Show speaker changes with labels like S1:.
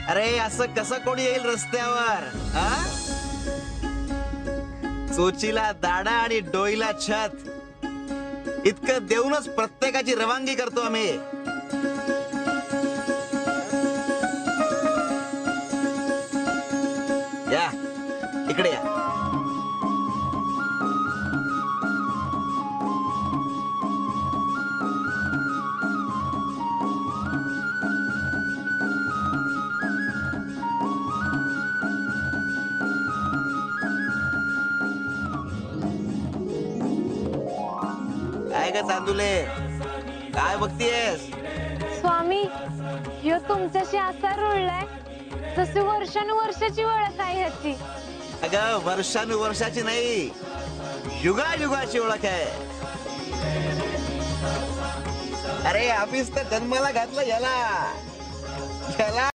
S1: अरे असं कसं कोणी येईल रस्त्यावर हा? चोचीला दाडा आणि डोईला छत इतकं देऊनच प्रत्येकाची रवानगी करतो आम्ही. या इकडे या. काय ग चांदुले, काय बघतीयस?
S2: स्वामी, ह्यो तुमच्याशी असा रुळलाय जशी वर्षानुवर्षाची ओळख आहे ह्याची.
S1: अगं वर्षानुवर्षाची नाही, युगायुगाची ओळख आहे. अरे ऑफिस तर जन्माला घातलं याला.